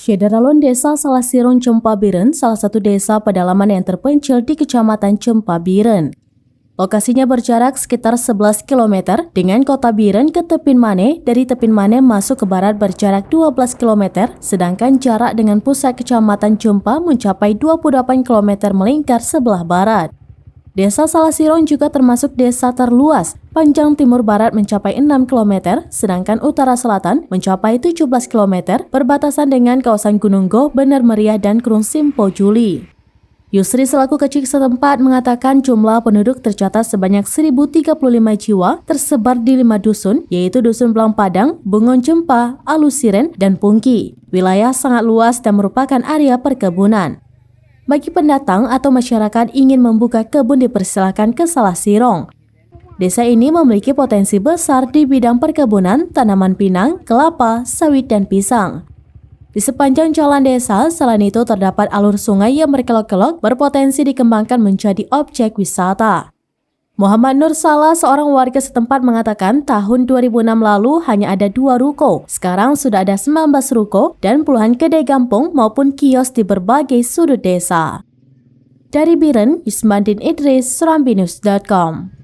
Syederalun Desa Salasirung Cempa Biren, salah satu desa pedalaman yang terpencil di Kecamatan Cempa Biren. Lokasinya berjarak sekitar 11 km dengan kota Biren ke Tepin Mane, dari Tepin Mane masuk ke barat berjarak 12 km, sedangkan jarak dengan pusat Kecamatan Cempa mencapai 28 km melingkar sebelah barat. Desa Salasirung juga termasuk desa terluas, panjang timur barat mencapai 6 km, sedangkan utara selatan mencapai 17 km, berbatasan dengan kawasan Gunung Goh, Bener Meriah, dan Krung Simpo Juli. Yusri selaku kecik setempat mengatakan jumlah penduduk tercatat sebanyak 1.035 jiwa tersebar di 5 dusun, yaitu Dusun Belang Padang, Bungon Cempa, Alusiren, dan Pungki. Wilayah sangat luas dan merupakan area perkebunan. Bagi pendatang atau masyarakat ingin membuka kebun dipersilakan ke Salasirung. Desa ini memiliki potensi besar di bidang perkebunan, tanaman pinang, kelapa, sawit, dan pisang. Di sepanjang jalan desa, selain itu terdapat alur sungai yang berkelok-kelok berpotensi dikembangkan menjadi objek wisata. Muhammad Nur Salah, seorang warga setempat mengatakan tahun 2006 lalu hanya ada 2 ruko, sekarang sudah ada 19 ruko dan puluhan kedai kampung maupun kios di berbagai sudut desa. Dari Biren, Ismandin Idris, SerambiNews.com.